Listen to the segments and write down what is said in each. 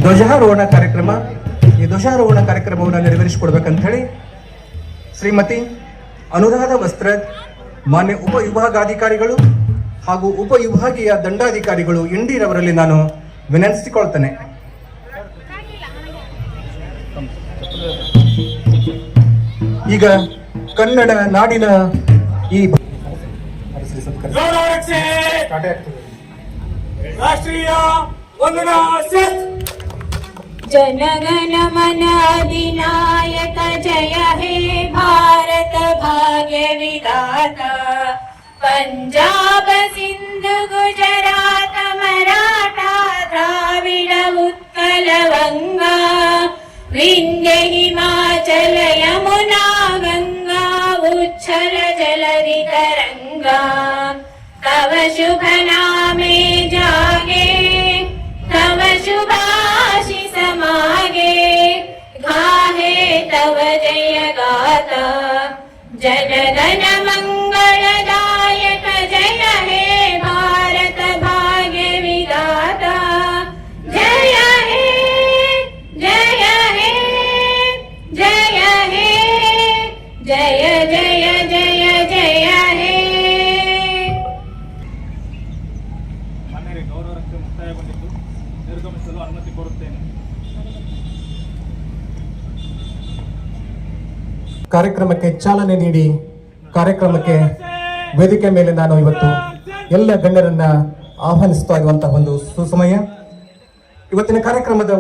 ಧ್ವಜಾರೋಹಣ ಕಾರ್ಯಕ್ರಮ. ಈ ಧ್ವಜಾರೋಹಣ ಕಾರ್ಯಕ್ರಮವನ್ನು ನೆರವೇರಿಸಿಕೊಡ್ಬೇಕಂತ ಹೇಳಿ ಶ್ರೀಮತಿ ಅನುರಾಧ ವಸ್ತ್ರ, ಮಾನ್ಯ ಉಪವಿಭಾಗಾಧಿಕಾರಿಗಳು ಹಾಗೂ ಉಪವಿಭಾಗೀಯ ದಂಡಾಧಿಕಾರಿಗಳು ಇಂಡಿರವರಲ್ಲಿ ನಾನು ವಿನಂತಿಸಿಕೊಳ್ತೇನೆ. ಈಗ ಕನ್ನಡ ನಾಡಿನ ಈ ರಾಷ್ಟ್ರೀಯ ವಂದನಾ ಸೆಟ್. ಜನಗಣ ಮನ ಅಧಿನಾಯಕ ಜಯ ಹೇ ಭಾರತ ಭಾಗ್ಯ ವಿಧಾತ. ಪಂಜಾಬ ಸಿಂಧು ಗುಜರಾತ ಮರಾಠ ದ್ರಾವಿಡ ಉತ್ಕಲ ವಂಗ ವಿಂಧ್ಯ ಹಿಮಾಚಲ ಯಮುನಾ ಗಂಗಾ ಉಚ್ಛಲ ಜಲಧಿ ತರಂಗಾ. तव शुभ नामे जागे तव शुभाशिष मागे. गाहे तव जय गाथा जनगण मंगलदायक जय हे भारत भाग्य विधाता. जय हे जय हे जय हे जय जय जय जय हे. ಗೌರವ ರಕ್ಷೆ ಮುಕ್ತಾಯಗೊಂಡಿದ್ದು ನಿರ್ಗಮಿಸಲು ಅನುಮತಿ ಕೋರುತ್ತೇನೆ. ಕಾರ್ಯಕ್ರಮಕ್ಕೆ ಚಾಲನೆ ನೀಡಿ ಕಾರ್ಯಕ್ರಮಕ್ಕೆ ವೇದಿಕೆ ಮೇಲೆ ನಾನು ಇವತ್ತು ಎಲ್ಲ ಗಣ್ಯರನ್ನ ಆಹ್ವಾನಿಸ್ತಾ ಇರುವಂತಹ ಒಂದು ಸುಸಮಯ. ಇವತ್ತಿನ ಕಾರ್ಯಕ್ರಮದ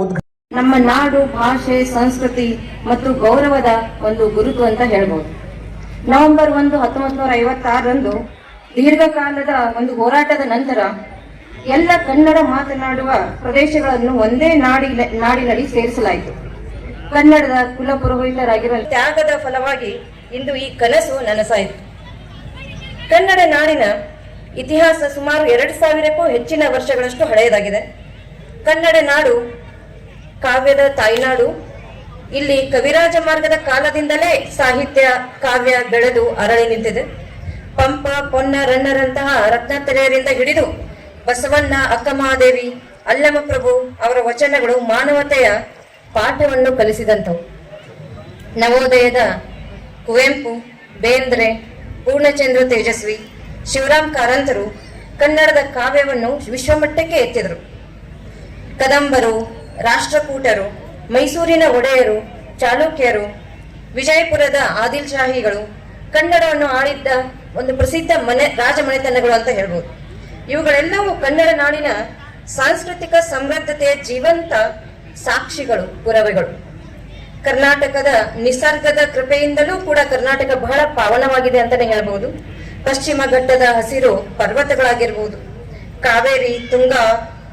ನಮ್ಮ ನಾಡು, ಭಾಷೆ, ಸಂಸ್ಕೃತಿ ಮತ್ತು ಗೌರವದ ಒಂದು ಗುರುತು ಅಂತ ಹೇಳ್ಬೋದು. ನವೆಂಬರ್ 1, 1956ರಂದು ದೀರ್ಘಕಾಲದ ಒಂದು ಹೋರಾಟದ ನಂತರ ಎಲ್ಲ ಕನ್ನಡ ಮಾತನಾಡುವ ಪ್ರದೇಶಗಳನ್ನು ಒಂದೇ ನಾಡಿನಲ್ಲಿ ಸೇರಿಸಲಾಯಿತು. ಕನ್ನಡದ ಕುಲಪುರೋಹಿತರಾಗಿರುವ ತ್ಯಾಗದ ಫಲವಾಗಿ ಇಂದು ಈ ಕನಸು ನನಸಾಯಿತು. ಕನ್ನಡ ನಾಡಿನ ಇತಿಹಾಸ ಸುಮಾರು 2000ಕ್ಕೂ ಹೆಚ್ಚಿನ ವರ್ಷಗಳಷ್ಟು ಹಳೆಯದಾಗಿದೆ. ಕನ್ನಡ ನಾಡು ಕಾವ್ಯದ ತಾಯ್ನಾಡು. ಇಲ್ಲಿ ಕವಿರಾಜ ಮಾರ್ಗದ ಕಾಲದಿಂದಲೇ ಸಾಹಿತ್ಯ ಕಾವ್ಯ ಬೆಳೆದು ಅರಳಿ ನಿಂತಿದೆ. ಪಂಪ, ಪೊನ್ನ, ರನ್ನರಂತಹ ರತ್ನಾತ್ರಯರಿಂದ ಹಿಡಿದು ಬಸವಣ್ಣ, ಅಕ್ಕಮಹಾದೇವಿ, ಅಲ್ಲಮಪ್ರಭು ಅವರ ವಚನಗಳು ಮಾನವತೆಯ ಪಾಠವನ್ನು ಕಲಿಸಿದಂಥವು. ನವೋದಯದ ಕುವೆಂಪು, ಬೇಂದ್ರೆ, ಪೂರ್ಣಚಂದ್ರ ತೇಜಸ್ವಿ, ಶಿವರಾಮ್ ಕಾರಂತರು ಕನ್ನಡದ ಕಾವ್ಯವನ್ನು ವಿಶ್ವಮಟ್ಟಕ್ಕೆ ಎತ್ತಿದರು. ಕದಂಬರು, ರಾಷ್ಟ್ರಕೂಟರು, ಮೈಸೂರಿನ ಒಡೆಯರು, ಚಾಲುಕ್ಯರು, ವಿಜಯಪುರದ ಆದಿಲ್ ಶಾಹಿಗಳು ಕನ್ನಡವನ್ನು ಆಳಿದ್ದ ಒಂದು ಪ್ರಸಿದ್ಧ ರಾಜಮನೆತನಗಳು ಅಂತ ಹೇಳ್ಬೋದು. ಇವುಗಳೆಲ್ಲವೂ ಕನ್ನಡ ನಾಡಿನ ಸಾಂಸ್ಕೃತಿಕ ಸಮೃದ್ಧತೆಯ ಜೀವಂತ ಸಾಕ್ಷಿಗಳು, ಪುರಾವೆಗಳು. ಕರ್ನಾಟಕದ ನಿಸರ್ಗದ ಕೃಪೆಯಿಂದಲೂ ಕೂಡ ಕರ್ನಾಟಕ ಬಹಳ ಪಾವನವಾಗಿದೆ ಅಂತಾನೆ ಹೇಳ್ಬಹುದು. ಪಶ್ಚಿಮ ಘಟ್ಟದ ಹಸಿರು ಪರ್ವತಗಳಾಗಿರ್ಬೋದು, ಕಾವೇರಿ, ತುಂಗಾ,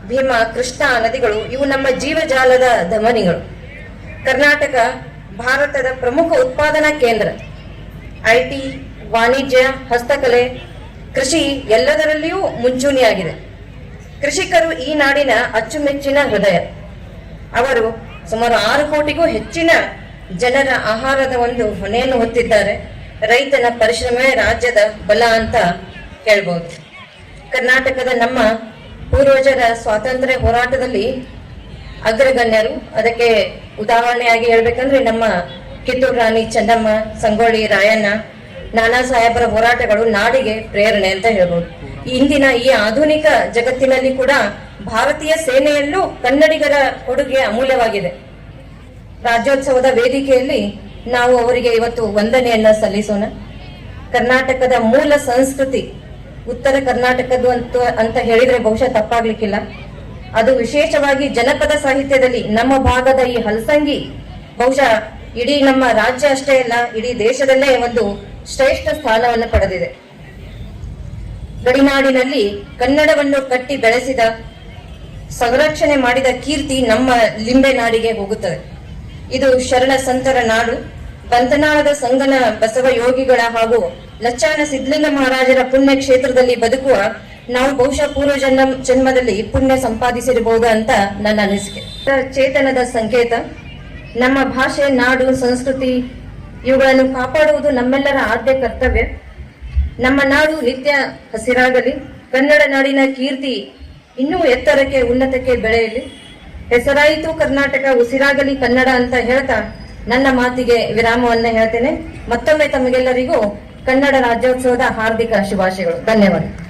ಭೀಮಾ, ಕೃಷ್ಣಾ ನದಿಗಳು ಇವು ನಮ್ಮ ಜೀವಜಾಲದ ಧಮನಿಗಳು. ಕರ್ನಾಟಕ ಭಾರತದ ಪ್ರಮುಖ ಉತ್ಪಾದನಾ ಕೇಂದ್ರ. IT, ವಾಣಿಜ್ಯ, ಹಸ್ತಕಲೆ, ಕೃಷಿ ಎಲ್ಲದರಲ್ಲಿಯೂ ಮುಂಚೂಣಿಯಾಗಿದೆ. ಕೃಷಿಕರು ಈ ನಾಡಿನ ಅಚ್ಚುಮೆಚ್ಚಿನ ಹೃದಯ. ಅವರು ಸುಮಾರು 6 ಕೋಟಿಗೂ ಹೆಚ್ಚಿನ ಜನರ ಆಹಾರದ ಒಂದು ಹೊಣೆಯನ್ನು ಹೊತ್ತಿದ್ದಾರೆ. ರೈತನ ಪರಿಶ್ರಮವೇ ರಾಜ್ಯದ ಬಲ ಅಂತ ಹೇಳ್ಬೋದು. ಕರ್ನಾಟಕದ ನಮ್ಮ ಪೂರ್ವಜರ ಸ್ವಾತಂತ್ರ್ಯ ಹೋರಾಟದಲ್ಲಿ ಅಗ್ರಗಣ್ಯರು. ಅದಕ್ಕೆ ಉದಾಹರಣೆಯಾಗಿ ಹೇಳ್ಬೇಕಂದ್ರೆ ನಮ್ಮ ಕಿತ್ತೂರು ರಾಣಿ ಚೆನ್ನಮ್ಮ, ಸಂಗೊಳ್ಳಿ ರಾಯಣ್ಣ, ನಾನಾ ಸಾಹೇಬರ ಹೋರಾಟಗಳು ನಾಡಿಗೆ ಪ್ರೇರಣೆ ಅಂತ ಹೇಳ್ಬೋದು. ಇಂದಿನ ಈ ಆಧುನಿಕ ಜಗತ್ತಿನಲ್ಲಿ ಕೂಡ ಭಾರತೀಯ ಸೇನೆಯಲ್ಲೂ ಕನ್ನಡಿಗರ ಕೊಡುಗೆ ಅಮೂಲ್ಯವಾಗಿದೆ. ರಾಜ್ಯೋತ್ಸವದ ವೇದಿಕೆಯಲ್ಲಿ ನಾವು ಅವರಿಗೆ ಇವತ್ತು ವಂದನೆಯನ್ನ ಸಲ್ಲಿಸೋಣ. ಕರ್ನಾಟಕದ ಮೂಲ ಸಂಸ್ಕೃತಿ ಉತ್ತರ ಕರ್ನಾಟಕದ್ದು ಅಂತ ಹೇಳಿದ್ರೆ ಬಹುಶಃ ತಪ್ಪಾಗ್ಲಿಕ್ಕಿಲ್ಲ. ಅದು ವಿಶೇಷವಾಗಿ ಜನಪದ ಸಾಹಿತ್ಯದಲ್ಲಿ ನಮ್ಮ ಭಾಗದ ಈ ಹಲಸಂಗಿ ಬಹುಶಃ ಇಡೀ ನಮ್ಮ ರಾಜ್ಯ ಅಷ್ಟೇ ಅಲ್ಲ, ಇಡೀ ದೇಶದಲ್ಲೇ ಒಂದು ಶ್ರೇಷ್ಠ ಸ್ಥಾನವನ್ನು ಪಡೆದಿದೆ. ಗಡಿನಾಡಿನಲ್ಲಿ ಕನ್ನಡವನ್ನು ಕಟ್ಟಿ ಬೆಳೆಸಿದ, ಸಂರಕ್ಷಣೆ ಮಾಡಿದ ಕೀರ್ತಿ ನಮ್ಮ ಲಿಂಬೆ ನಾಡಿಗೆ ಹೋಗುತ್ತದೆ. ಇದು ಶರಣ ಸಂತರ ನಾಡು. ಬಂತನಾಳದ ಸಂಗನ ಬಸವ ಯೋಗಿಗಳ ಹಾಗೂ ಲಚ್ಚಾನ ಸಿದ್ಧಲಿಂಗ ಮಹಾರಾಜರ ಪುಣ್ಯ ಕ್ಷೇತ್ರದಲ್ಲಿ ಬದುಕುವ ನಾವು ಬಹುಶಃ ಪೂರ್ವ ಜನ್ಮದಲ್ಲಿ ಪುಣ್ಯ ಸಂಪಾದಿಸಿರಬಹುದು ಅಂತ ನನ್ನ ಅನಿಸಿಕೆ. ಚೇತನದ ಸಂಕೇತ. ನಮ್ಮ ಭಾಷೆ, ನಾಡು, ಸಂಸ್ಕೃತಿ ಇವುಗಳನ್ನು ಕಾಪಾಡುವುದು ನಮ್ಮೆಲ್ಲರ ಆದ್ಯ ಕರ್ತವ್ಯ. ನಮ್ಮ ನಾಡು ನಿತ್ಯ ಹಸಿರಾಗಲಿ. ಕನ್ನಡ ನಾಡಿನ ಕೀರ್ತಿ ಇನ್ನೂ ಎತ್ತರಕ್ಕೆ, ಉನ್ನತಕ್ಕೆ ಬೆಳೆಯಲಿ. ಹೆಸರಾಯಿತು ಕರ್ನಾಟಕ, ಉಸಿರಾಗಲಿ ಕನ್ನಡ ಅಂತ ಹೇಳ್ತಾ ನನ್ನ ಮಾತಿಗೆ ವಿರಾಮವನ್ನ ಹೇಳ್ತೇನೆ. ಮತ್ತೊಮ್ಮೆ ತಮಗೆಲ್ಲರಿಗೂ ಕನ್ನಡ ರಾಜ್ಯೋತ್ಸವದ ಹಾರ್ದಿಕ ಶುಭಾಶಯಗಳು. ಧನ್ಯವಾದ.